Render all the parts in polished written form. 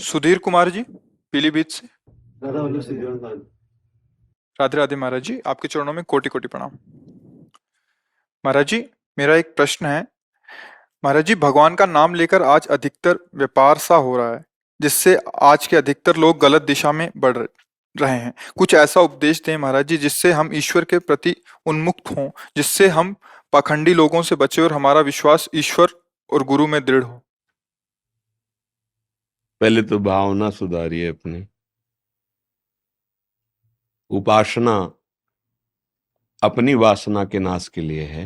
सुधीर कुमार जी, पीलीभीत से। राधा वल्लभ श्री जगन्नाथ। राधे राधे महाराज जी, आपके चरणों में कोटि कोटि प्रणाम। महाराज जी, मेरा एक प्रश्न है। महाराज जी, भगवान का नाम लेकर आज अधिकतर व्यापार सा हो रहा है, जिससे आज के अधिकतर लोग गलत दिशा में बढ़ रहे हैं। कुछ ऐसा उपदेश दें महाराज जी, जिससे हम ईश्वर के प्रति उन्मुक्त हों, जिससे हम पाखंडी लोगों से बचे और हमारा विश्वास ईश्वर और गुरु में दृढ़ हो। पहले तो भावना सुधारिए अपनी। उपासना अपनी वासना के नाश के लिए है।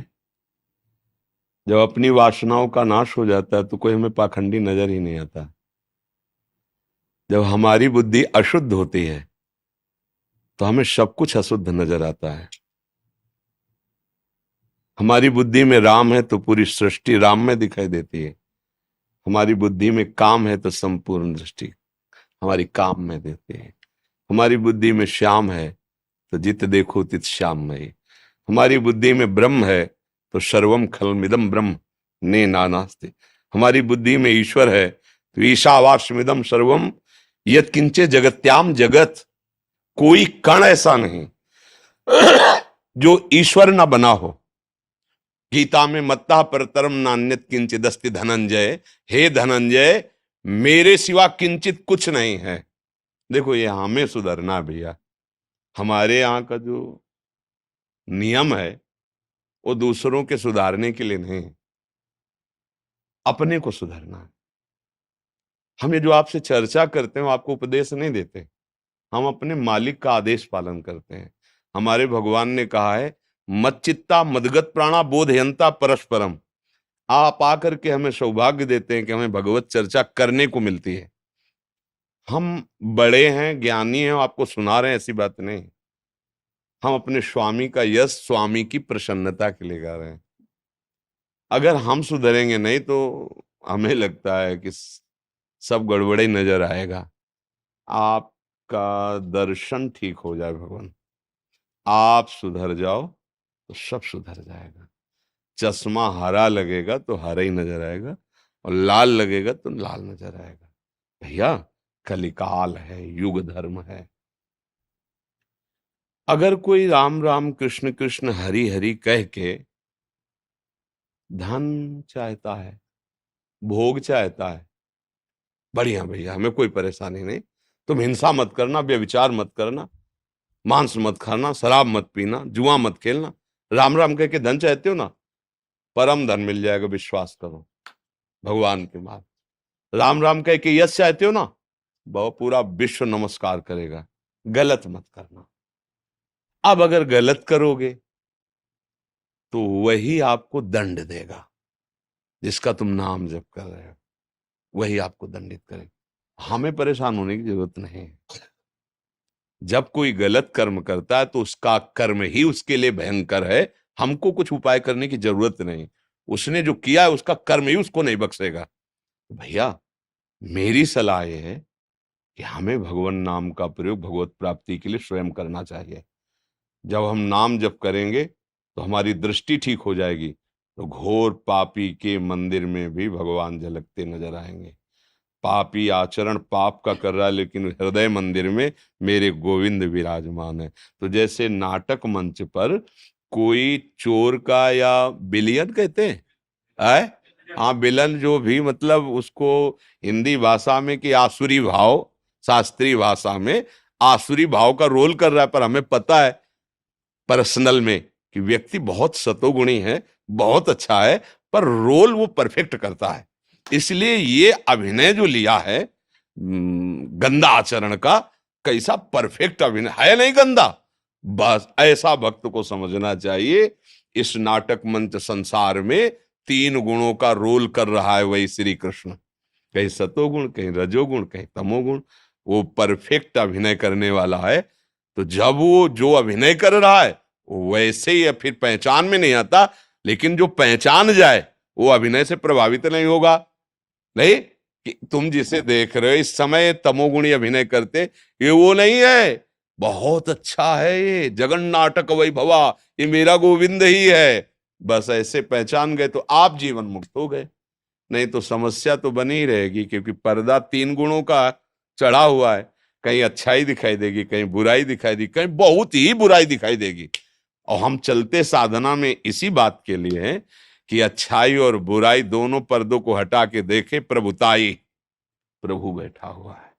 जब अपनी वासनाओं का नाश हो जाता है तो कोई हमें पाखंडी नजर ही नहीं आता। जब हमारी बुद्धि अशुद्ध होती है तो हमें सब कुछ अशुद्ध नजर आता है। हमारी बुद्धि में राम है तो पूरी सृष्टि राम में दिखाई देती है। हमारी बुद्धि में काम है तो संपूर्ण दृष्टि हमारी काम में देती है। हमारी बुद्धि में श्याम है तो जित देखो तित श्याममयी। हमारी बुद्धि में ब्रह्म है तो सर्वम खलमिदम ब्रह्म ने नानास्ति। हमारी बुद्धि में ईश्वर है तो ईशावास्यमिदम सर्वम यत् किंचे जगत्याम जगत। कोई कण ऐसा नहीं जो ईश्वर ना बना हो। गीता में मत्ता परतरम नान्यत किंचित अस्ति धनंजय। हे धनंजय, मेरे सिवा किंचित कुछ नहीं है। देखो, ये हमें सुधरना भैया। हमारे यहाँ का जो नियम है वो दूसरों के सुधारने के लिए नहीं, अपने को सुधारना है। हम ये जो आपसे चर्चा करते हैं वो आपको उपदेश नहीं देते, हम अपने मालिक का आदेश पालन करते हैं। हमारे भगवान ने कहा है, मच्चित्ता मदगत प्राणा बोधयंता परस्परम। आप आकर के हमें सौभाग्य देते हैं कि हमें भगवत चर्चा करने को मिलती है। हम बड़े हैं, ज्ञानी हैं, आपको सुना रहे हैं, ऐसी बात नहीं। हम अपने स्वामी का यश स्वामी की प्रसन्नता के लिए गा रहे हैं। अगर हम सुधरेंगे नहीं तो हमें लगता है कि सब गड़बड़े नजर आएगा। आपका दर्शन ठीक हो जाए भगवान, आप सुधर जाओ तो सब सुधर जाएगा। चश्मा हरा लगेगा तो हरा ही नजर आएगा, और लाल लगेगा तो लाल नजर आएगा। भैया, कलिकाल है, युग धर्म है। अगर कोई राम राम कृष्ण कृष्ण हरि हरि कह के धन चाहता है, भोग चाहता है, बढ़िया भैया, हमें कोई परेशानी नहीं। तुम हिंसा मत करना, व्यभिचार मत करना, मांस मत खाना, शराब मत पीना, जुआ मत खेलना। राम राम कह के धन चाहते हो ना, परम धन मिल जाएगा, विश्वास करो भगवान के मार्ग। राम राम कह के यश चाहते हो ना, बहुत पूरा विश्व नमस्कार करेगा। गलत मत करना। अब अगर गलत करोगे तो वही आपको दंड देगा। जिसका तुम नाम जप कर रहे हो वही आपको दंडित करेगा। हमें परेशान होने की जरूरत नहीं। जब कोई गलत कर्म करता है तो उसका कर्म ही उसके लिए भयंकर है। हमको कुछ उपाय करने की जरूरत नहीं। उसने जो किया है उसका कर्म ही उसको नहीं बख्शेगा। भैया, मेरी सलाह यह है कि हमें भगवान नाम का प्रयोग भगवत प्राप्ति के लिए स्वयं करना चाहिए। जब हम नाम जप करेंगे तो हमारी दृष्टि ठीक हो जाएगी, तो घोर पापी के मंदिर में भी भगवान झलकते नजर आएंगे। पापी आचरण पाप का कर रहा है, लेकिन हृदय मंदिर में मेरे गोविंद विराजमान है। तो जैसे नाटक मंच पर कोई चोर का, या बिलियन कहते हैं, हाँ, विलन, जो भी मतलब उसको हिंदी भाषा में कि आसुरी भाव, शास्त्रीय भाषा में आसुरी भाव का रोल कर रहा है, पर हमें पता है पर्सनल में कि व्यक्ति बहुत सतोगुणी है, बहुत अच्छा है, पर रोल वो परफेक्ट करता है। इसलिए ये अभिनय जो लिया है गंदा आचरण का, कैसा परफेक्ट अभिनय है, नहीं गंदा। बस ऐसा भक्त को समझना चाहिए। इस नाटक मंच संसार में 3 गुणों का रोल कर रहा है वही श्री कृष्ण। कहीं सतोगुण, कहीं रजोगुण, कहीं तमोगुण। वो परफेक्ट अभिनय करने वाला है। तो जब वो जो अभिनय कर रहा है वैसे ही फिर पहचान में नहीं आता, लेकिन जो पहचान जाए वो अभिनय से प्रभावित नहीं होगा। नहीं कि तुम जिसे देख रहे हो इस समय तमोगुणी अभिनय करते, ये वो नहीं है, बहुत अच्छा है, ये जगन नाटक वैभवा, ये मेरा गोविंद ही है। बस ऐसे पहचान गए तो आप जीवन मुक्त हो गए। नहीं तो समस्या तो बनी ही रहेगी, क्योंकि पर्दा 3 गुणों का चढ़ा हुआ है, कहीं अच्छाई दिखाई देगी, कहीं बुराई दिखाई देगी, कहीं बहुत ही बुराई दिखाई देगी। और हम चलते साधना में इसी बात के लिए हैं कि अच्छाई और बुराई दोनों पर्दों को हटा के देखे, प्रभुताई, प्रभु बैठा हुआ है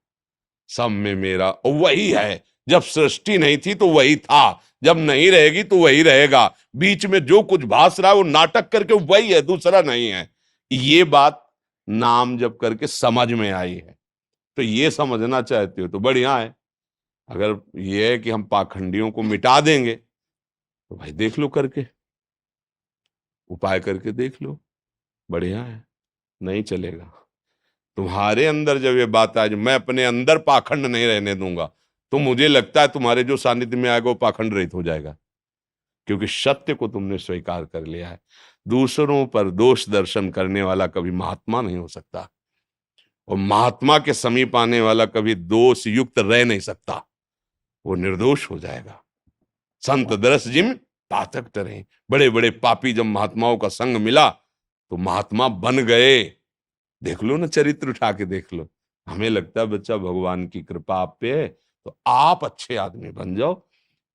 सब में मेरा, और वही है। जब सृष्टि नहीं थी तो वही था, जब नहीं रहेगी तो वही रहेगा। बीच में जो कुछ भास रहा है वो नाटक करके वही है, दूसरा नहीं है। ये बात नाम जप करके समझ में आई है। तो ये समझना चाहते हो तो बढ़िया है। अगर ये है कि हम पाखंडियों को मिटा देंगे तो भाई देख लो करके, उपाय करके देख लो, बढ़िया है। नहीं चलेगा तुम्हारे अंदर जब ये बात आज मैं अपने अंदर पाखंड नहीं रहने दूंगा, तो मुझे लगता है तुम्हारे जो सानिध्य में आएगा वो पाखंड रहित हो जाएगा, क्योंकि सत्य को तुमने स्वीकार कर लिया है। दूसरों पर दोष दर्शन करने वाला कभी महात्मा नहीं हो सकता, और महात्मा के समीप आने वाला कभी दोष युक्त रह नहीं सकता, वो निर्दोष हो जाएगा। संत दरस जिम पातक टरे, बड़े बड़े पापी जब महात्माओं का संग मिला तो महात्मा बन गए। देख लो ना, चरित्र उठा के देख लो। हमें लगता है बच्चा भगवान की कृपा आप पे है तो आप अच्छे आदमी बन जाओ।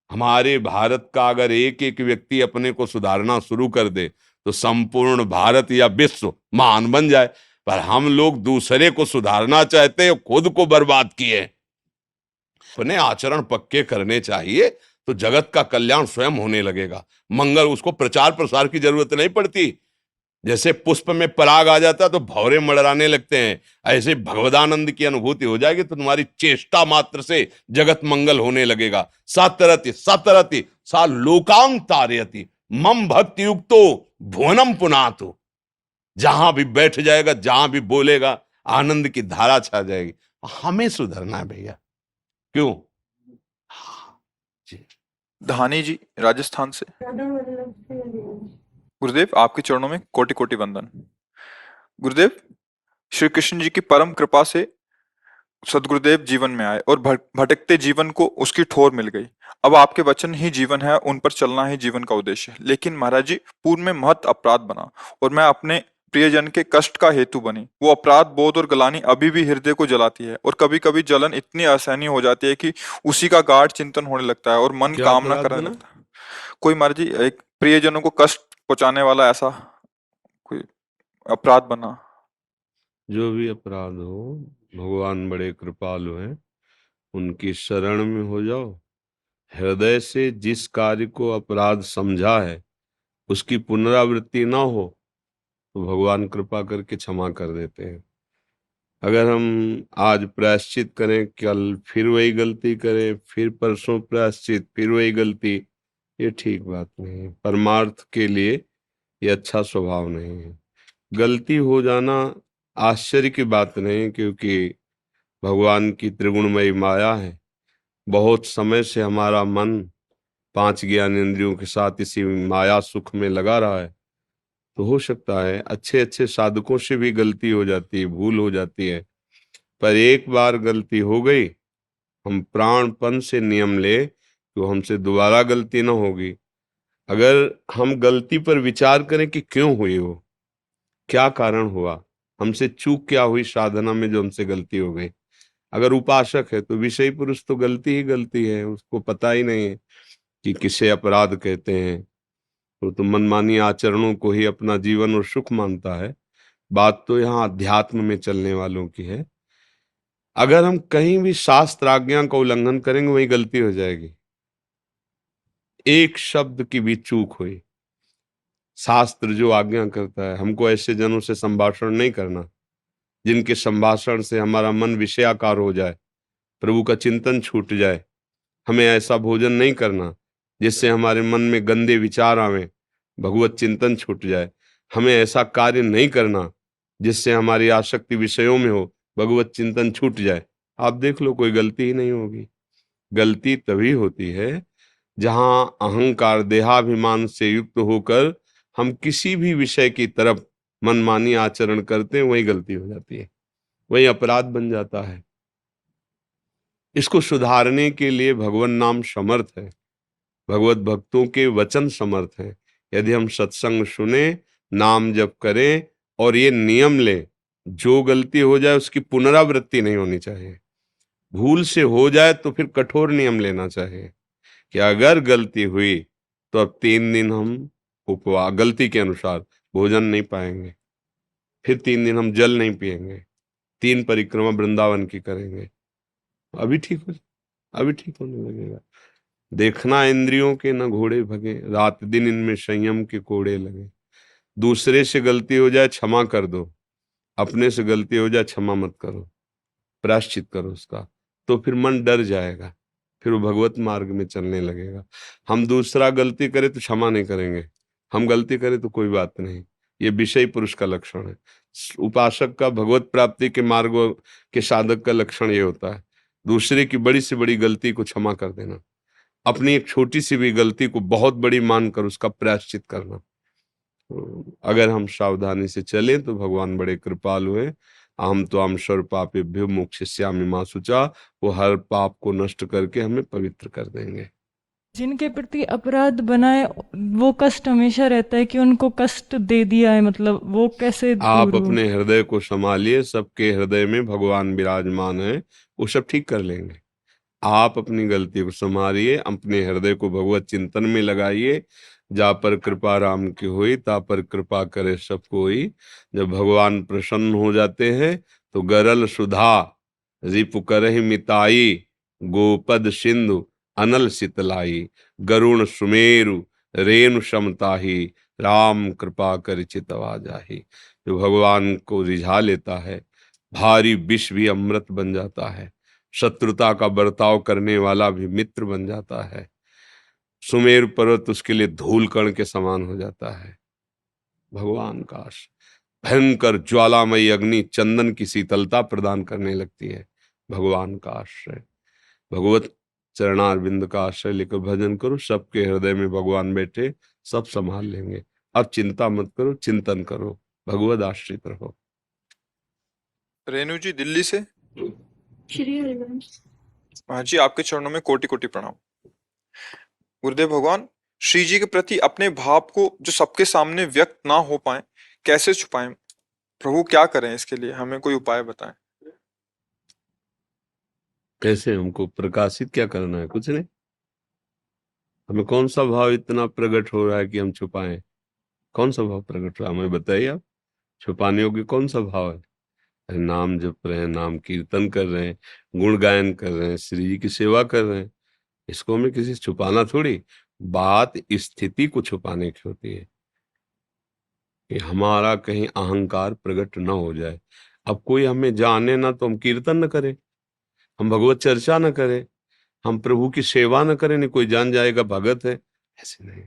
हमारे भारत का अगर एक एक व्यक्ति अपने को सुधारना शुरू कर दे तो संपूर्ण भारत या विश्व महान बन जाए। पर हम लोग दूसरे को सुधारना चाहते हैं, खुद को बर्बाद किए। अपने आचरण पक्के करने चाहिए तो जगत का कल्याण स्वयं होने लगेगा। मंगल, उसको प्रचार प्रसार की जरूरत नहीं पड़ती। जैसे पुष्प में पराग आ जाता है तो भौरे मड़राने लगते हैं, ऐसे भगवदानंद की अनुभूति हो जाएगी तो तुम्हारी चेष्टा मात्र से जगत मंगल होने लगेगा। सतरति सतरति सा लोकांग तारयति मम भक्ति युक्तो भुवनम पुनातु। जहां भी बैठ जाएगा, जहां भी बोलेगा, आनंद की धारा छा जाएगी। हमें सुधरना है भैया, क्यों? जी। धानी जी राजस्थान से। गुरुदेव, आपके चरणों में कोटि कोटि वंदन। गुरुदेव, श्री कृष्ण जी की परम कृपा से सदगुरुदेव जीवन में आए और भटकते जीवन को उसकी ठोर मिल गई। अब आपके वचन ही जीवन है, उन पर चलना ही जीवन का उद्देश्य है। लेकिन महाराज जी, पूर्व में महत अपराध बना और मैं अपने प्रियजन के कष्ट का हेतु बनी। वो अपराध बोध और गलानी अभी भी हृदय को जलाती है और कभी कभी जलन इतनी असहनीय हो जाती है कि उसी का गाढ़ चिंतन होने लगता है और मन क्या कामना अपराध करने बना? लगता है। कोई महाराज जी, एक प्रियजनों को कष्ट पहुंचाने वाला ऐसा कोई अपराध बना। जो भी अपराध हो, भगवान बड़े कृपालु हैं, उनकी शरण में हो जाओ। हृदय से जिस कार्य को अपराध समझा है उसकी पुनरावृत्ति ना हो तो भगवान कृपा करके क्षमा कर देते हैं। अगर हम आज प्रायश्चित करें, कल फिर वही गलती करें, फिर परसों प्रायश्चित, फिर वही गलती, ये ठीक बात नहीं है। परमार्थ के लिए ये अच्छा स्वभाव नहीं है। गलती हो जाना आश्चर्य की बात नहीं, क्योंकि भगवान की त्रिगुणमयी माया है। बहुत समय से हमारा मन 5 ज्ञान इंद्रियों के साथ इसी माया सुख में लगा रहा है। तो हो सकता है अच्छे अच्छे साधकों से भी गलती हो जाती है, भूल हो जाती है। पर एक बार गलती हो गई, हम प्राणपण से नियम ले तो हमसे दोबारा गलती ना होगी। अगर हम गलती पर विचार करें कि क्यों हुई हो, क्या कारण हुआ, हमसे चूक क्या हुई साधना में जो हमसे गलती हो गई। अगर उपासक है तो विषय पुरुष तो गलती ही गलती है, उसको पता ही नहीं है कि किसे अपराध कहते हैं। तो मनमानी आचरणों को ही अपना जीवन और सुख मानता है। बात तो यहाँ अध्यात्म में चलने वालों की है। अगर हम कहीं भी शास्त्र आज्ञा का उल्लंघन करेंगे वही गलती हो जाएगी। एक शब्द की भी चूक हुई, शास्त्र जो आज्ञा करता है हमको ऐसे जनों से संभाषण नहीं करना जिनके संभाषण से हमारा मन विषयाकार हो जाए, प्रभु का चिंतन छूट जाए। हमें ऐसा भोजन नहीं करना जिससे हमारे मन में गंदे विचार आवे, भगवत चिंतन छूट जाए। हमें ऐसा कार्य नहीं करना जिससे हमारी आसक्ति विषयों में हो, भगवत चिंतन छूट जाए। आप देख लो, कोई गलती ही नहीं होगी। गलती तभी होती है जहां अहंकार देहाभिमान से युक्त होकर हम किसी भी विषय की तरफ मनमानी आचरण करते हैं, वही गलती हो जाती है, वही अपराध बन जाता है। इसको सुधारने के लिए भगवान नाम समर्थ है, भगवत भक्तों के वचन समर्थ हैं। यदि हम सत्संग सुने, नाम जप करें और ये नियम लें, जो गलती हो जाए उसकी पुनरावृत्ति नहीं होनी चाहिए। भूल से हो जाए तो फिर कठोर नियम लेना चाहिए कि अगर गलती हुई तो अब 3 दिन हम उपवास, गलती के अनुसार भोजन नहीं पाएंगे, फिर 3 दिन हम जल नहीं पिएंगे, 3 परिक्रमा वृंदावन की करेंगे। अभी ठीक हो, अभी ठीक होने लगेगा। देखना इंद्रियों के न घोड़े भगे, रात दिन इनमें संयम के कोड़े लगे। दूसरे से गलती हो जाए क्षमा कर दो, अपने से गलती हो जाए क्षमा मत करो, प्रायश्चित करो उसका, तो फिर मन डर जाएगा, फिर वो भगवत मार्ग में चलने लगेगा। हम दूसरा गलती करे तो क्षमा नहीं करेंगे, हम गलती करें तो कोई बात नहीं, ये विषय पुरुष का लक्षण है। उपासक का, भगवत प्राप्ति के मार्ग के साधक का लक्षण ये होता है, दूसरे की बड़ी से बड़ी गलती को क्षमा कर देना, अपनी एक छोटी सी भी गलती को बहुत बड़ी मानकर उसका प्रायश्चित करना। अगर हम सावधानी से चलें तो भगवान बड़े कृपालु हैं। अहम त्वां सर्वपापेभ्यो मोक्षयिष्यामि मा शुचा, वो हर पाप को नष्ट करके हमें पवित्र कर देंगे। जिनके प्रति अपराध बनाए वो कष्ट हमेशा रहता है कि उनको कष्ट दे दिया है, मतलब वो कैसे आप दूर हो? अपने हृदय को संभालिए, सबके हृदय में भगवान विराजमान है, वो सब ठीक कर लेंगे। आप अपनी गलती को संभालिए, अपने हृदय को भगवत चिंतन में लगाइए। जा पर कृपा राम की हुई, ता पर कृपा करे सब कोई। जब भगवान प्रसन्न हो जाते हैं तो गरल सुधा रिपु करहि मिताई, गोपद सिंधु अनल सितलाई, गरुण सुमेरु रेणु समताही, राम कृपा कर चितवा जाही। जो भगवान को रिझा लेता है, भारी विष भी अमृत बन जाता है, शत्रुता का बर्ताव करने वाला भी मित्र बन जाता है, सुमेर पर्वत उसके लिए धूल कण के समान हो जाता है। भगवान का आश्रय, भयंकर ज्वालामयी अग्नि चंदन की शीतलता प्रदान करने लगती है। भगवान का आश्रय, भगवत चरणारविंद का आश्रय लेकर भजन करो, सबके हृदय में भगवान बैठे, सब संभाल लेंगे। अब चिंता मत करो, चिंतन करो, भगवत आश्रित रहो। रेणु जी दिल्ली से। श्री हरिवंश। हाँ जी, आपके चरणों में कोटि कोटि प्रणाम। गुरुदेव भगवान, श्री जी के प्रति अपने भाव को जो सबके सामने व्यक्त ना हो पाए, कैसे छुपाएं? प्रभु क्या करें इसके लिए, हमें कोई उपाय बताएं। कैसे हमको प्रकाशित क्या करना है? कुछ नहीं। हमें कौन सा भाव इतना प्रकट हो रहा है कि हम छुपाएं? कौन सा भाव प्रकट हो रहा है हमें बताइए आप। छुपाने योग्य कौन सा भाव है? अरे नाम जप रहे हैं, नाम कीर्तन कर रहे हैं, गुण गायन कर रहे हैं, श्री जी की सेवा कर रहे हैं, इसको हमें किसी से छुपाना थोड़ी। बात स्थिति को छुपाने की होती है कि हमारा कहीं अहंकार प्रकट न हो जाए। अब कोई हमें जाने ना तो हम कीर्तन न करें, हम भगवत चर्चा न करें, हम प्रभु की सेवा न करें, नहीं कोई जान जाएगा भगत है, ऐसे नहीं।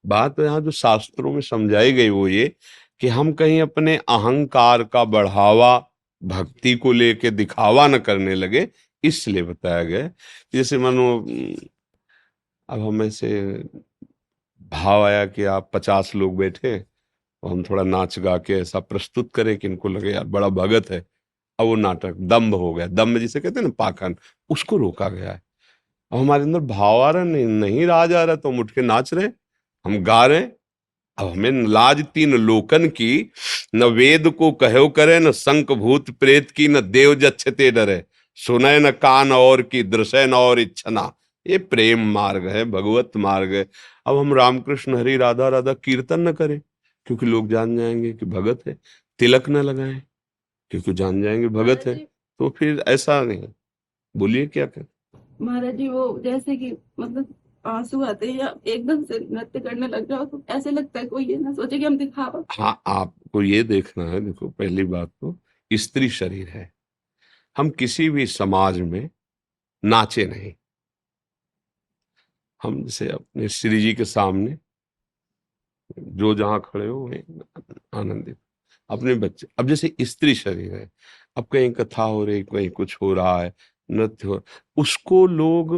बात यहाँ जो शास्त्रों में समझाई गई वो ये कि हम कहीं अपने अहंकार का बढ़ावा भक्ति को लेके दिखावा न करने लगे, इसलिए बताया गया। जैसे मानो अब हम ऐसे भाव आया कि आप 50 लोग बैठे और हम थोड़ा नाच गा के ऐसा प्रस्तुत करें कि इनको लगे यार बड़ा भगत है। अब वो नाटक दम्भ हो गया, दम्भ जिसे कहते हैं ना पाखंड, उसको रोका गया है। अब हमारे अंदर भाव आ रहा नहीं राज आ रहा तो हम उठ के नाच रहे, हम गा रहे। अब हमें लाज 3 लोकन की, न वेद को कहो करे, न संक भूत प्रेत की, न देव जच्छते डरे, सुनय न कान और की, दृश्य न और इच्छना। ये प्रेम मार्ग है, भगवत मार्ग है। अब हम रामकृष्ण हरि राधा राधा कीर्तन न करें क्योंकि लोग जान जाएंगे कि भगत है, तिलक न लगाएं क्योंकि जान जाएंगे भगत है, तो फिर ऐसा नहीं। बोलिए क्या कर। महाराज जी, वो जैसे कि मतलब आंसू आते हैं या एकदम से नृत्य करने लग जाओ तो ऐसे लगता है कोई ये ना सोचे कि हम दिखावा। हाँ, आपको ये देखना है, देखो पहली बात तो स्त्री शरीर है, हम किसी भी समाज में नाचे नहीं। हम जैसे अपने श्री जी के सामने जो जहां खड़े हो वहीं आनंदित, अपने बच्चे। अब जैसे स्त्री शरीर है, अब कहीं कथा हो रही, कहीं कुछ हो रहा है, नृत्य हो, उसको लोग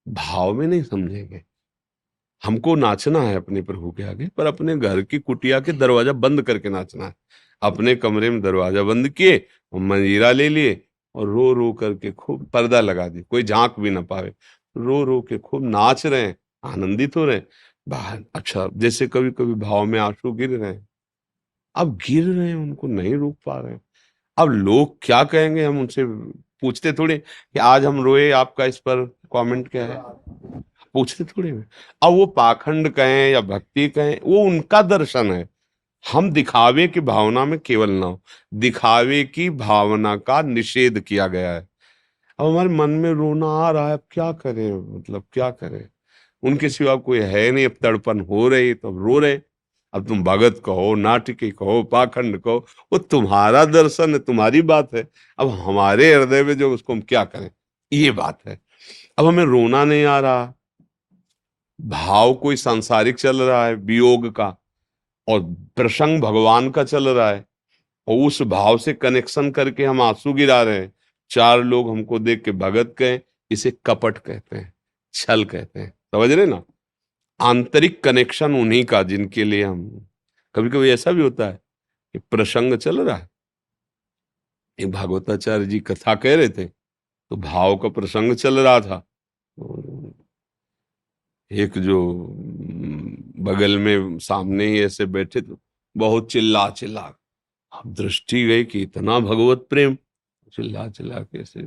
भाव में नहीं समझेंगे। हमको नाचना है अपने प्रभु के आगे, पर अपने घर की कुटिया के दरवाजा बंद करके नाचना है। अपने कमरे में दरवाजा बंद किए और मंजीरा ले लिए और रो रो करके खूब पर्दा लगा दी, कोई झांक भी ना पावे, रो रो के खूब नाच रहे हैं, आनंदित हो रहे हैं बाहर। अच्छा, जैसे कभी कभी भाव में आंसू गिर रहे हैं, अब गिर रहे हैं, उनको नहीं रोक पा रहे हैं। अब लोग क्या कहेंगे, हम उनसे पूछते थोड़े कि आज हम रोए, आपका इस पर कमेंट क्या है, पूछते थोड़े हैं। अब वो पाखंड कहें या भक्ति कहें, वो उनका दर्शन है। हम दिखावे की भावना में केवल ना हो, दिखावे की भावना का निषेध किया गया है। अब हमारे मन में रोना आ रहा है, अब क्या करें, मतलब क्या करें, उनके सिवा कोई है नहीं, अब तड़पन हो रही तो अब रो रहे। अब तुम भगत कहो, नाटकी कहो, पाखंड कहो, वो तुम्हारा दर्शन है, तुम्हारी बात है। अब हमारे हृदय में जो, उसको हम क्या करें, ये बात है। अब हमें रोना नहीं आ रहा, भाव कोई सांसारिक चल रहा है वियोग का, और प्रसंग भगवान का चल रहा है, और उस भाव से कनेक्शन करके हम आंसू गिरा रहे हैं। चार लोग हमको देख के भगत कहें, इसे कपट कहते हैं, छल कहते हैं, समझ रहे ना। आंतरिक कनेक्शन उन्हीं का जिनके लिए हम, कभी कभी ऐसा भी होता है कि प्रसंग चल रहा है, एक भागवताचार्य जी कथा कह रहे थे, तो भाव का प्रसंग चल रहा था, तो एक जो बगल में सामने ही ऐसे बैठे थे, बहुत चिल्ला चिल्ला, अब दृष्टि गई कि इतना भगवत प्रेम, चिल्ला चिल्ला के ऐसे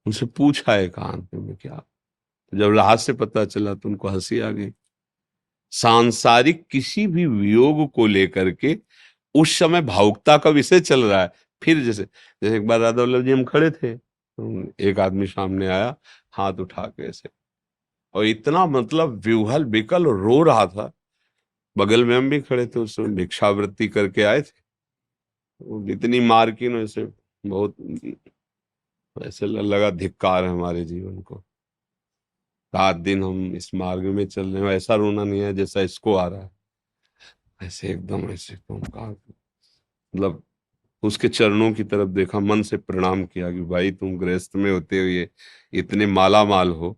उनसे पूछा एकांत में क्या, तो जब राह से पता चला तो उनको हंसी आ गई। सांसारिक किसी भी वियोग को लेकर के उस समय भावुकता का विषय चल रहा है। फिर जैसे जैसे एक बार राधा वल्लभ जी हम खड़े थे, तो एक आदमी सामने आया हाथ उठा के ऐसे, और इतना मतलब विह्वल विकल रो रहा था। बगल में हम भी खड़े थे, उस समय भिक्षावृत्ति करके आए थे, वो इतनी मार्किन ऐसे, बहुत ऐसे लगा धिक्कार है हमारे जीवन को, 7 दिन हम इस मार्ग में चल रहे हैं, ऐसा रोना नहीं है जैसा इसको आ रहा है, ऐसे एकदम ऐसे तुम कहा, मतलब उसके चरणों की तरफ देखा, मन से प्रणाम किया कि भाई तुम गृहस्थ में होते हुए इतने माला माल हो,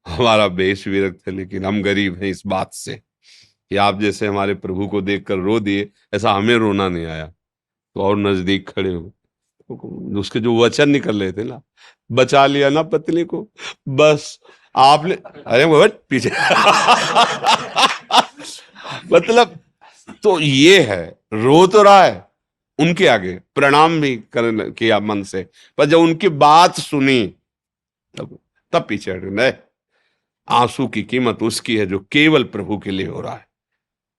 हमारा बेश विरक्त है, लेकिन हम गरीब हैं इस बात से कि आप जैसे हमारे प्रभु को देखकर रो दिए, ऐसा हमें रोना नहीं आया। तो और नजदीक खड़े हो, तो उसके जो वचन निकल रहे थे ना, बचा लिया ना पत्नी को, बस आपने, अरे वो पीछे मतलब, तो ये है, रो तो रहा है, उनके आगे प्रणाम भी कर किया मन से, पर जब उनकी बात सुनी तब पीछे हटे। नहीं, आंसू की कीमत उसकी है जो केवल प्रभु के लिए हो रहा है।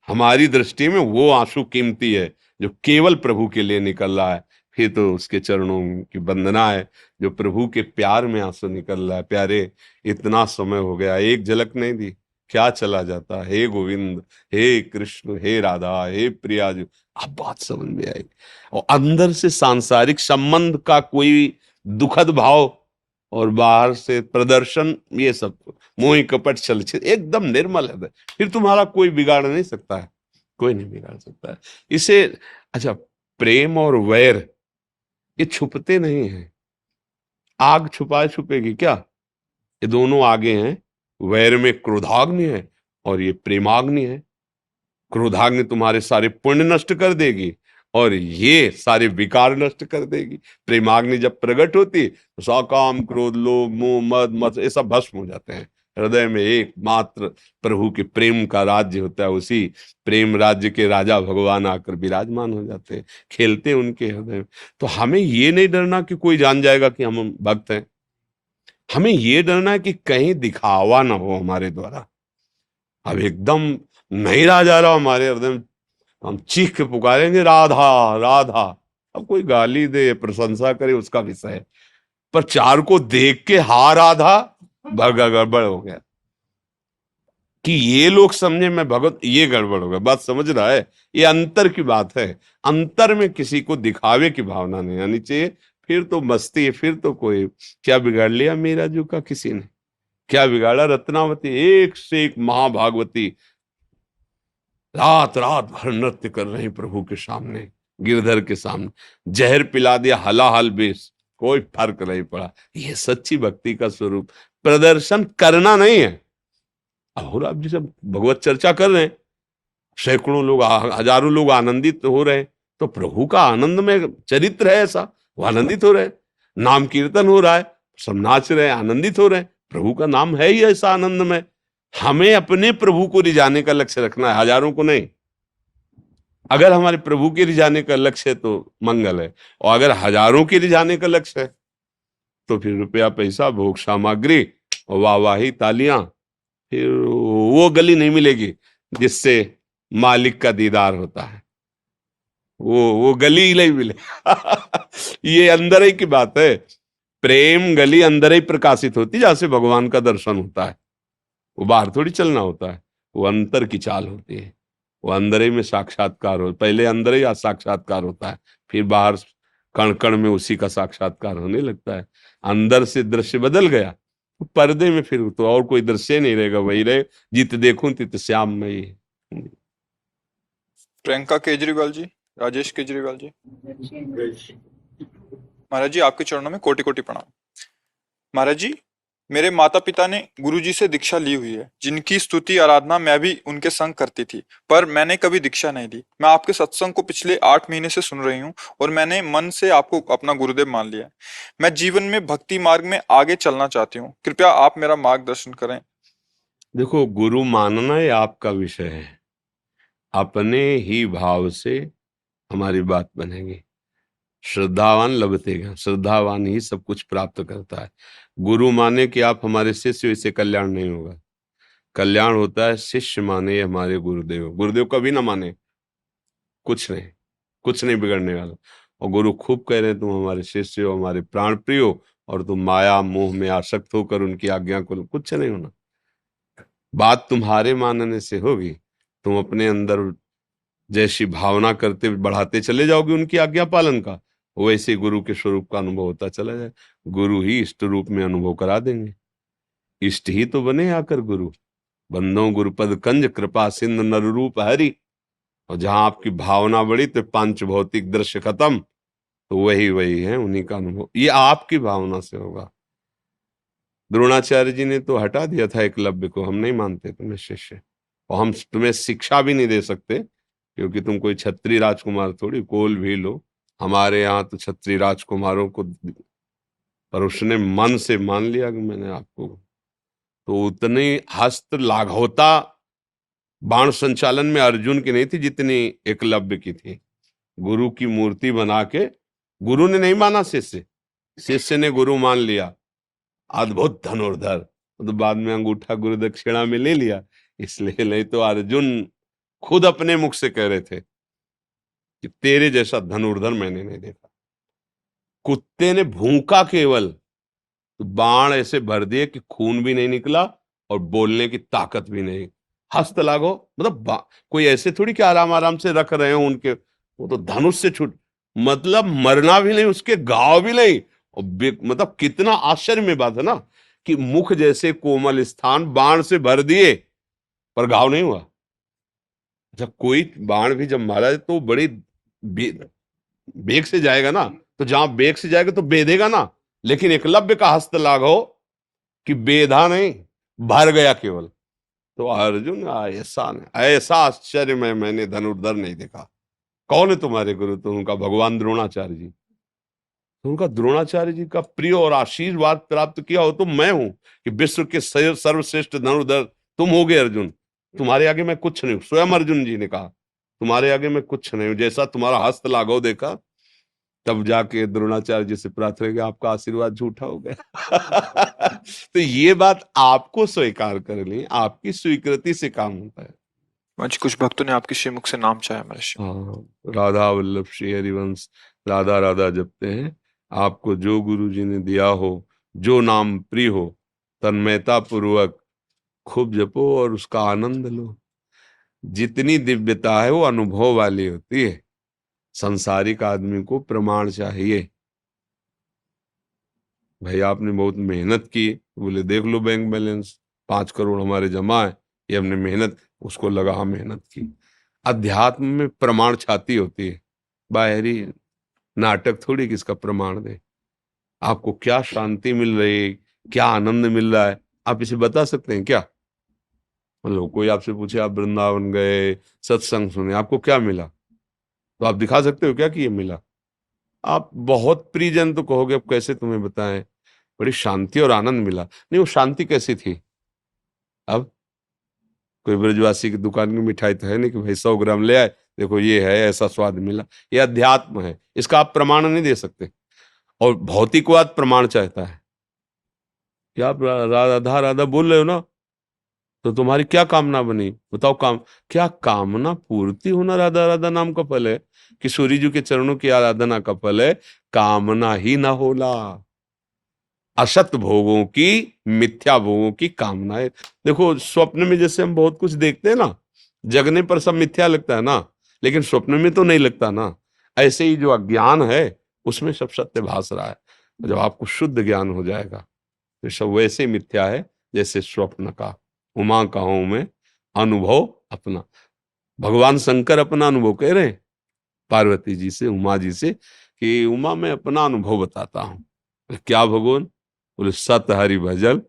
हमारी दृष्टि में वो आंसू कीमती है जो केवल प्रभु के लिए निकल रहा है। फिर तो उसके चरणों की वंदना है, जो प्रभु के प्यार में आंसू निकल रहा है। प्यारे, इतना समय हो गया, एक झलक नहीं दी, क्या चला जाता, हे गोविंद, हे कृष्ण, हे राधा, हे प्रिया, जो अब बात समझ में आएगी। और अंदर से सांसारिक संबंध का कोई दुखद भाव और बाहर से प्रदर्शन, ये सब मोहि कपट छल एकदम निर्मल है, फिर तुम्हारा कोई बिगाड़ नहीं सकता है, कोई नहीं बिगाड़ सकता है इसे। अच्छा, प्रेम और वैर ये छुपते नहीं हैं, आग छुपाए छुपेगी क्या, ये दोनों आगे हैं। वैर में क्रोधाग्नि है और ये प्रेमाग्नि है। क्रोधाग्नि तुम्हारे सारे पुण्य नष्ट कर देगी और ये सारे विकार नष्ट कर देगी। प्रेमाग्नि जब प्रकट होती तो सकाम क्रोध लोभ मोह मद मत ये सब भस्म हो जाते हैं। हृदय में एकमात्र प्रभु के प्रेम का राज्य होता है, उसी प्रेम राज्य के राजा भगवान आकर विराजमान हो जाते हैं, खेलते हैं उनके हृदय में। तो हमें ये नहीं डरना कि कोई जान जाएगा कि हम भक्त हैं, हमें ये डरना है कि कहीं दिखावा ना हो हमारे द्वारा। अब एकदम नहीं रहा जा रहा हमारे हृदय में, हम चीख के पुकारेंगे राधा राधा। अब कोई गाली दे प्रशंसा करे उसका विषय है, पर चार को देख के हा राधा भगा गड़बड़ हो गया कि ये लोग समझे मैं भगत, ये गड़बड़ हो गया। बात समझ रहा है, ये अंतर की बात है। अंतर में किसी को दिखावे की भावना नहीं आनी चाहिए। फिर तो मस्ती है, फिर तो कोई क्या बिगाड़ लिया मेरा जो का किसी ने, क्या बिगाड़ा। रत्नावती एक से एक महाभागवती रात रात भर नृत्य कर रही प्रभु के सामने, गिरधर के सामने, जहर पिला दिया हलाहल बेस, कोई फर्क नहीं पड़ा। ये सच्ची भक्ति का स्वरूप, प्रदर्शन करना नहीं है। और आप जैसे भगवत चर्चा कर रहे हैं, सैकड़ों लोग हजारों लोग आनंदित हो रहे हैं, तो प्रभु का आनंद में चरित्र है ऐसा, वो आनंदित हो रहे हैं। नाम कीर्तन हो रहा है, सब नाच रहे हैं, आनंदित हो रहे हैं, प्रभु का नाम है ही ऐसा आनंद में। हमें अपने प्रभु को रिझाने का लक्ष्य रखना है, हजारों को नहीं। अगर हमारे प्रभु के रिझाने का लक्ष्य है तो मंगल है, और अगर हजारों के रिझाने का लक्ष्य है तो फिर रुपया पैसा भोग सामग्री और वाहवाही तालियां, फिर वो गली नहीं मिलेगी जिससे मालिक का दीदार होता है, वो गली ही नहीं मिले। ये अंदर ही की बात है। प्रेम गली अंदर ही प्रकाशित होती जहां से भगवान का दर्शन होता है। वो बाहर थोड़ी चलना होता है, वो अंतर की चाल होती है। वो अंदर ही में साक्षात्कार हो, पहले अंदर ही साक्षात्कार होता है, फिर बाहर कण कण में उसी का साक्षात्कार होने लगता है। अंदर से दृश्य बदल गया तो पर्दे में फिर तो और कोई दृश्य नहीं रहेगा, वही रहे जित देखूं तित श्याम मई। प्रियंका केजरीवाल जी, राजेश केजरीवाल जी, महाराज जी आपके चरणों में कोटि कोटि प्रणाम। महाराज जी, मेरे माता पिता ने गुरुजी से दीक्षा ली हुई है, जिनकी स्तुति आराधना मैं भी उनके संग करती थी, पर मैंने कभी दीक्षा नहीं ली। मैं आपके सत्संग को पिछले 8 महीने से सुन रही हूँ और मैंने मन से आपको अपना गुरुदेव मान लिया है। मैं जीवन में भक्ति मार्ग में आगे चलना चाहती हूँ, कृपया आप मेरा मार्गदर्शन करें। देखो, गुरु मानना ये आपका विषय है, अपने ही भाव से हमारी बात बनेगी। श्रद्धावान लभतेगा, श्रद्धावान ही सब कुछ प्राप्त करता है। गुरु माने कि आप हमारे शिष्य, इससे कल्याण नहीं होगा। कल्याण होता है शिष्य माने हमारे गुरुदेव। गुरुदेव कभी ना माने, कुछ नहीं बिगड़ने वाला। और गुरु खूब कह रहे हैं तुम हमारे शिष्य हो, हमारे प्राण प्रिय हो, और तुम माया मोह में आसक्त होकर उनकी आज्ञा को, कुछ नहीं होना। बात तुम्हारे मानने से होगी, तुम अपने अंदर जैसी भावना करते बढ़ाते चले जाओगे उनकी आज्ञा पालन का, वैसे गुरु के स्वरूप का अनुभव होता चला जाए। गुरु ही इष्ट रूप में अनुभव करा देंगे। इष्ट ही तो बने आकर गुरु। बंदों गुरुपद कंज कृपा सिंध नर रूप हरि। और जहां आपकी भावना बढ़ी तो पांच भौतिक दृश्य खत्म, तो वही है, उन्हीं का अनुभव। ये आपकी भावना से होगा। द्रोणाचार्य जी ने तो हटा दिया था एकलव्य को, हम नहीं मानते तुम्हें शिष्य, और हम तुम्हें शिक्षा भी नहीं दे सकते, क्योंकि तुम कोई क्षत्रिय राजकुमार थोड़ी, कोल भी लो। हमारे यहाँ तो क्षत्रिय राजकुमारों को, पर उसने मन से मान लिया कि मैंने आपको, तो उतनी हस्त लाघवता बाण संचालन में अर्जुन की नहीं थी जितनी एकलव्य की थी। गुरु की मूर्ति बना के, गुरु ने नहीं माना शिष्य, शिष्य ने गुरु मान लिया। अद्भुत धनुर्धर, तो बाद में अंगूठा गुरु दक्षिणा में ले लिया। इसलिए, नहीं तो अर्जुन खुद अपने मुख से कह रहे थे कि तेरे जैसा धनुर्धर मैंने नहीं देखा। कुत्ते ने भूखा केवल, तो बाण ऐसे भर दिए कि खून भी नहीं निकला और बोलने की ताकत भी नहीं। हस्त लागो मतलब कोई ऐसे थोड़ी कि आराम आराम से रख रहे हो उनके, वो तो धनुष से छूट, मतलब मरना भी नहीं, उसके घाव भी नहीं। और मतलब कितना आश्चर्य में बात है ना, कि मुख जैसे कोमल स्थान बाण से भर दिए पर घाव नहीं हुआ। जब कोई बाण भी जब मारा जाए तो बड़ी बेग से जाएगा ना, तो जहां बेग से जाएगा तो बेधेगा ना। लेकिन एकलव्य का हस्त लाघव कि बेधा नहीं, भर गया केवल। तो अर्जुन ऐसा आश्चर्य में मैंने धनुर्धर नहीं देखा। कौन है तुम्हारे गुरु? तो उनका भगवान द्रोणाचार्य जी। तो उनका द्रोणाचार्य जी का प्रिय और आशीर्वाद प्राप्त किया हो तो मैं हूं कि विश्व के सर्वश्रेष्ठ धनुर्धर तुम हो गए अर्जुन। तुम्हारे आगे मैं कुछ नहीं हूं। स्वयं अर्जुन जी ने कहा तुम्हारे आगे मैं कुछ नहीं हूं। जैसा तुम्हारा हस्त लाघव देखा, तब जाके द्रोणाचार्य जी से प्रार्थना की, आपका आशीर्वाद झूठा हो गया। तो ये बात आपको स्वीकार कर ली, आपकी स्वीकृति से काम होता है। आज कुछ भक्तों ने आपके श्रीमुख से नाम चाहे महाराज। हाँ, राधा वल्लभ श्री हरिवंश राधा राधा जपते हैं। आपको जो गुरु जी ने दिया हो, जो नाम प्रिय हो, तन्मयता पूर्वक खूब जपो और उसका आनंद लो। जितनी दिव्यता है वो अनुभव वाली होती है। संसारिक आदमी को प्रमाण चाहिए। भाई आपने बहुत मेहनत की, बोले देख लो बैंक बैलेंस 5 करोड़ हमारे जमा है, ये हमने मेहनत, उसको लगा हाँ मेहनत की। अध्यात्म में प्रमाण छाती होती है, बाहरी नाटक थोड़ी किसका प्रमाण दे। आपको क्या शांति मिल रही है, क्या आनंद मिल रहा है, आप इसे बता सकते हैं क्या? मतलब कोई आपसे पूछे आप वृंदावन गए, सत्संग सुने, आपको क्या मिला, तो आप दिखा सकते हो क्या कि ये मिला? आप बहुत प्रियजन तो कहोगे अब कैसे तुम्हें बताएं, बड़ी शांति और आनंद मिला। नहीं, वो शांति कैसी थी? अब कोई ब्रजवासी की दुकान की मिठाई तो है नहीं कि भाई 100 ग्राम ले आए देखो ये है, ऐसा स्वाद मिला। ये अध्यात्म है, इसका आप प्रमाण नहीं दे सकते। और भौतिकवाद प्रमाण चाहता है कि आप राधा राधा बोल रहे हो ना, तो तुम्हारी क्या कामना बनी बताओ। क्या कामना पूर्ति होना राधा राधा नाम का फल है? किशोरी जी के चरणों की आराधना का फल है कामना ही ना होला। असत भोगों की, मिथ्या भोगों की कामनाएं। देखो स्वप्न में जैसे हम बहुत कुछ देखते हैं ना, जगने पर सब मिथ्या लगता है ना, लेकिन स्वप्न में तो नहीं लगता ना। ऐसे ही जो अज्ञान है उसमें सब सत्य भास रहा है। जब आपको शुद्ध ज्ञान हो जाएगा तो सब वैसे मिथ्या है जैसे स्वप्न का। उमा का हूं मैं अनुभव अपना। भगवान शंकर अपना अनुभव कह रहे हैं पार्वती जी से, उमा जी से, कि उमा मैं अपना अनुभव बताता हूं। क्या भगवान? बोले सत हरि भजन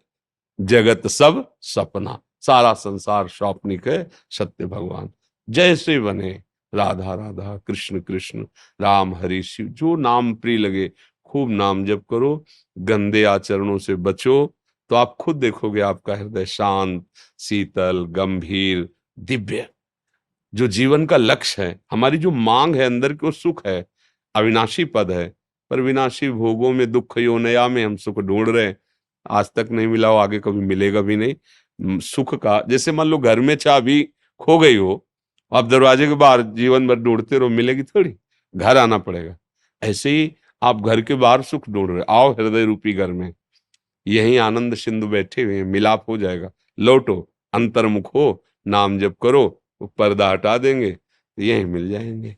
जगत सब सपना। सारा संसार स्वप्निक है, सत्य भगवान। जैसे बने राधा राधा, कृष्ण कृष्ण, राम हरि शिव, जो नाम प्रिय लगे खूब नाम जप करो, गंदे आचरणों से बचो, तो आप खुद देखोगे आपका हृदय शांत, शीतल, गंभीर, दिव्य। जो जीवन का लक्ष्य है, हमारी जो मांग है अंदर की, वो सुख है, अविनाशी पद है। पर विनाशी भोगों में, दुख योनया में हम सुख ढूंढ रहे हैं। आज तक नहीं मिला हो, आगे कभी मिलेगा भी नहीं। सुख का जैसे मान लो घर में चाबी खो गई हो, आप दरवाजे के बाहर जीवन भर ढूंढते रहो, मिलेगी थोड़ी, घर आना पड़ेगा। ऐसे ही आप घर के बाहर सुख ढूंढ रहे, आओ हृदय रूपी घर में, यहीं आनंद सिंधु बैठे हुए हैं, मिलाप हो जाएगा। लौटो, अंतर्मुख हो, नाम जप करो, वो पर्दा हटा देंगे, यहीं मिल जाएंगे।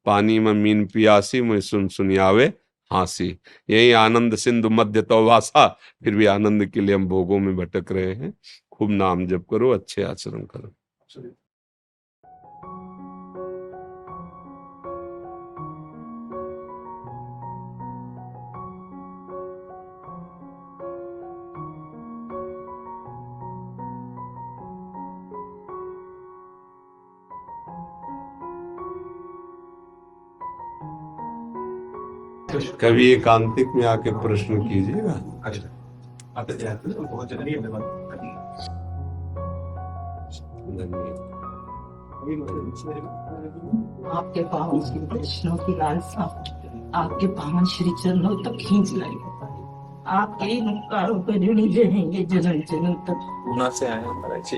पानी में मीन पियासी, मुझे सुन सुनियावे हांसी। यही आनंद सिंधु मध्य तो वासा। फिर भी आनंद के लिए हम भोगों में भटक रहे हैं। खूब नाम जप करो, अच्छे आचरण करो। कभी एकांतिक में आके प्रश्न कीजिएगा। आपके पावन श्री कृष्णों की लालसा आपके पावन श्री चरणों तक खींच लाई। आपके इन उपकारों पर ऋणी रहेंगे जन्म जन्म तक। पूना से आए हैं महाराज जी,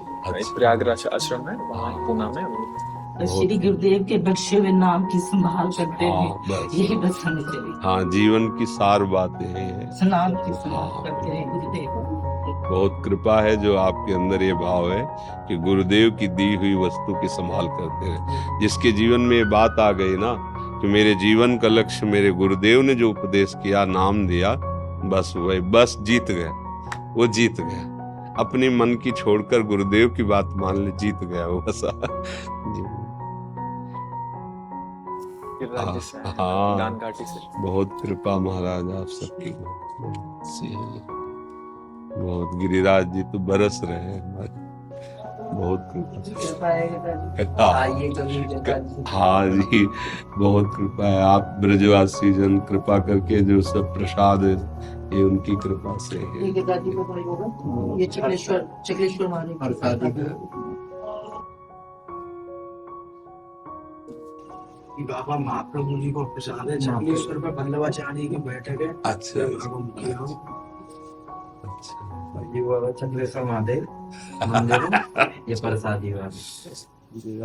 प्रयागराज आश्रम में, वहाँ पूना में। श्री गुरुदेव के बख्शे हुए नाम की संभाल करते हाँ, हैं, बस। यही बस हमें चाहिए। हाँ, जीवन की सार बात यही है। नाम की संभाल करते हैं गुरुदेव। बहुत कृपा है जो आपके अंदर ये भाव है कि गुरुदेव की दी हुई वस्तु की संभाल करते हैं। जिसके जीवन में ये बात आ गई ना कि मेरे जीवन का लक्ष्य मेरे गुरुदेव ने जो उपदेश किया, नाम दिया, बस वही, बस जीत गया, वो जीत गया। अपने मन की छोड़कर गुरुदेव की बात मान ले, जीत गया वो बस। गिरिराज जी से आए हैं, हाँ, दान घाटी से। बहुत कृपा महाराज आप सबकी। बहुत, गिरिराज जी तो बरस रहे हैं हमारे, बहुत कृपा। हाँ जी, बहुत कृपा है। आप ब्रजवासी जन कृपा करके जो सब प्रसाद है, ये उनकी कृपा से है। ये चक्लेश्वर महादेव बाबा महाप्रभु जी को प्रसाद है। चक्लेश्वर पे वल्लभाचार्य की बैठक है। अच्छा, ये बाबा चक्लेश्वर महादेव मंदिर है, ये प्रसादी वाला।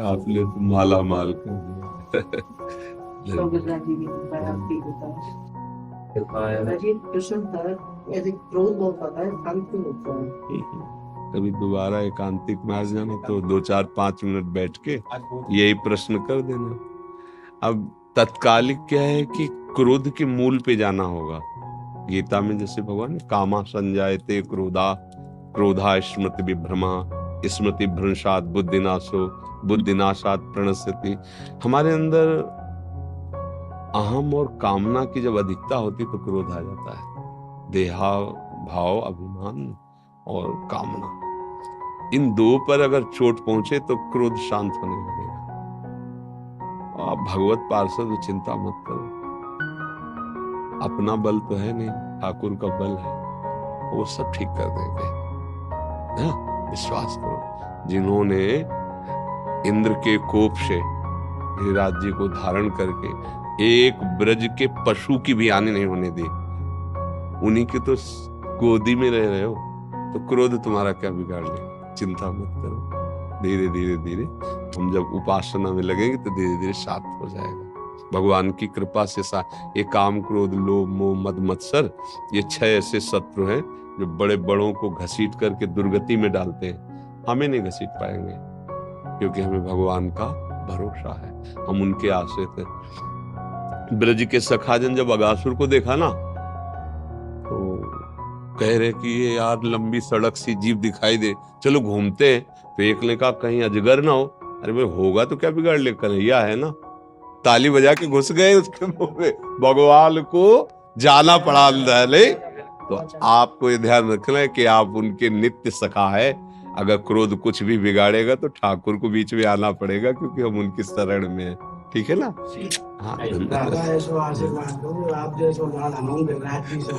आपने तो माला माल कर दिया। कभी दोबारा एकांतिक में आ जाना तो 2-4-5 मिनट बैठ के यही प्रश्न कर देना। अब तत्कालिक क्या है कि क्रोध के मूल पे जाना होगा। गीता में जैसे भगवान कामा संजायते क्रोधा, क्रोधा स्मृति विभ्रमा, स्मृति भ्रंशात बुद्धिनाशो, बुद्धिनाशात प्रणश्यति। हमारे अंदर अहम और कामना की जब अधिकता होती तो क्रोध आ जाता है। देहा भाव, अभिमान और कामना, इन दो पर अगर चोट पहुंचे तो क्रोध शांत होने लगेगा। आप भगवत पार्षद हो, चिंता मत करो। अपना बल तो है नहीं, ठाकुर का बल है, वो सब ठीक कर देंगे। विश्वास करो। जिन्होंने इंद्र के कोप से गिरिराज जी को धारण करके एक ब्रज के पशु की भी हानि नहीं होने दी। उन्हीं की तो गोदी में रह रहे हो, तो क्रोध तुम्हारा क्या बिगाड़ लेगा। चिंता मत करो, धीरे धीरे धीरे हम जब उपासना में लगेंगे तो धीरे धीरे शांत हो जाएगा। भगवान की कृपा से ये काम, क्रोध, लोभ, मोह, मद, मत्सर, ये 6 ऐसे शत्रु हैं जो बड़े बड़ों को घसीट करके दुर्गति में डालते हैं। हमें नहीं घसीट पाएंगे, क्योंकि हमें भगवान का भरोसा है, हम उनके आश्रित हैं। ब्रज के सखाजन जब अगासुर को देखा ना, तो कह रहे कि ये यार लंबी सड़क सी जीप दिखाई दे, चलो घूमते हैं। तो एक ने कहा कहीं अजगर ना हो। अरे भाई होगा तो क्या बिगाड़ ले, कन्हैया है ना। ताली बजा के घुस गए उसके मुंह में, भगवान को जाना पड़ा अंदर। तो आपको ये ध्यान रखना है कि आप उनके नित्य सखा है। अगर क्रोध कुछ भी बिगाड़ेगा तो ठाकुर को बीच में आना पड़ेगा, क्योंकि हम उनकी शरण में हैं। ठीक है ना। हाँ, दादा ऐसो आशीर्वाद दो, आप जैसो लाल हम राजी से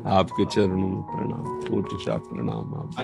आपके चरणों में प्रणाम, कोटि सा प्रणाम। आप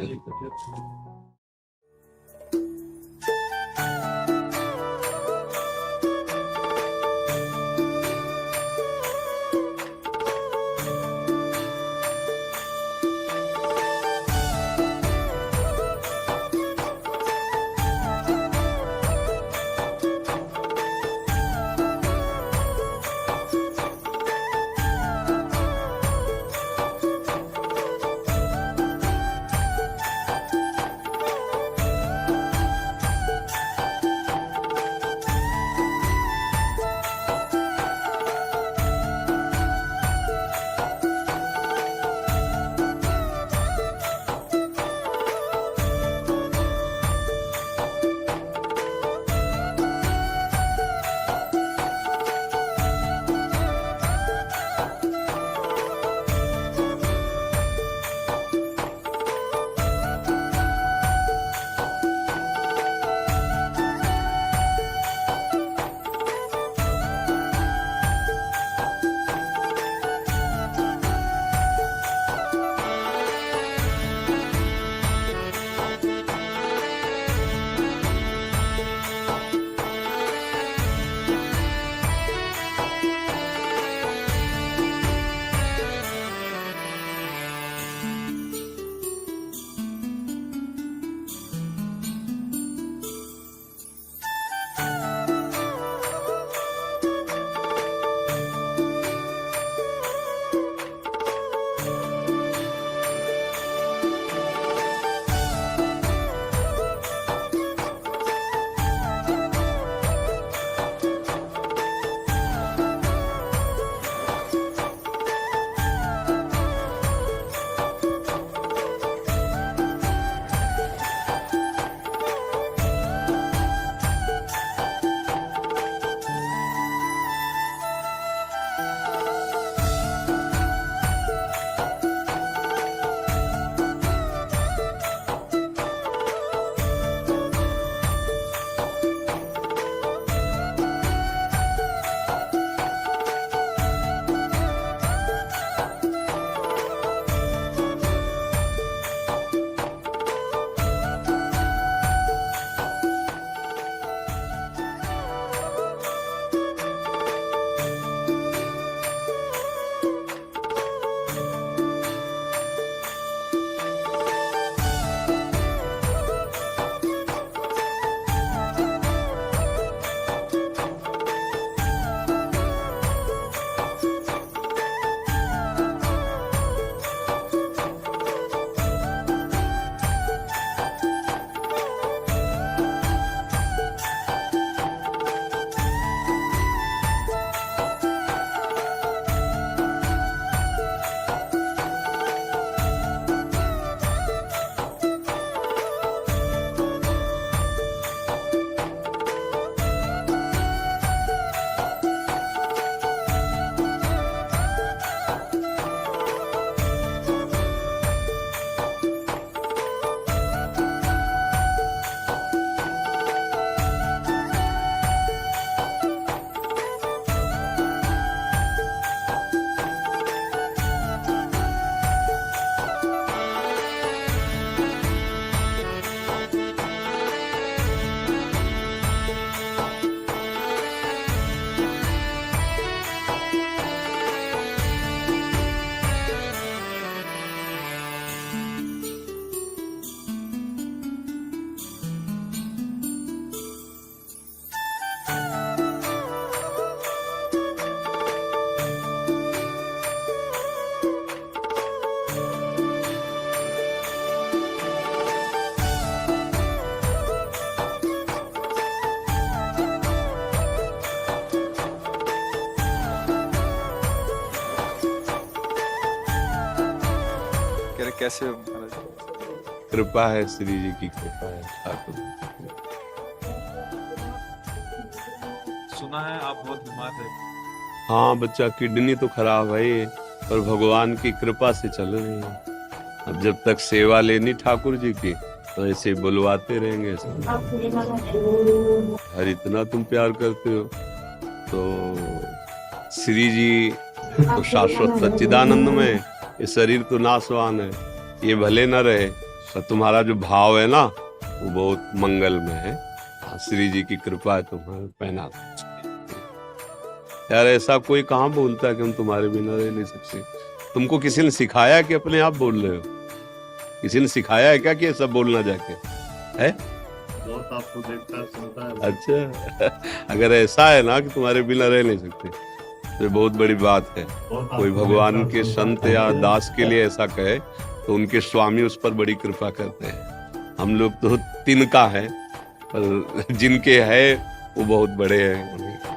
कैसे हो महाराज? कृपा है, श्री जी की कृपा है ठाकुर। सुना है आप बहुत बीमार थे। हाँ बच्चा, किडनी तो खराब है ये, पर भगवान की कृपा से चल रही है। अब जब तक सेवा लेनी ठाकुर जी की तो ऐसे बुलवाते रहेंगे। हर इतना तुम प्यार करते हो तो श्री जी तो शाश्वत सच्चिदानंद में, ये शरीर तो नाशवान है, ये भले न रहे, पर तुम्हारा जो भाव है ना वो बहुत मंगलमय है। हाँ, श्री जी की कृपा है तुम्हारे पहना। यार ऐसा कोई कहाँ बोलता है कि हम तुम्हारे बिना रह नहीं सकते? तुमको किसी ने सिखाया कि अपने आप बोल रहे हो? किसी ने सिखाया है क्या कि ऐसा बोलना जाके है? बहुत आपको देखता है, सुनता है। अच्छा अगर ऐसा है ना कि तुम्हारे बिना रह नहीं सकते तो ये बहुत बड़ी बात है। कोई भगवान के संत या दास के लिए ऐसा कहे तो उनके स्वामी उस पर बड़ी कृपा करते हैं। हम लोग तो तिनका है, पर जिनके है वो बहुत बड़े हैं।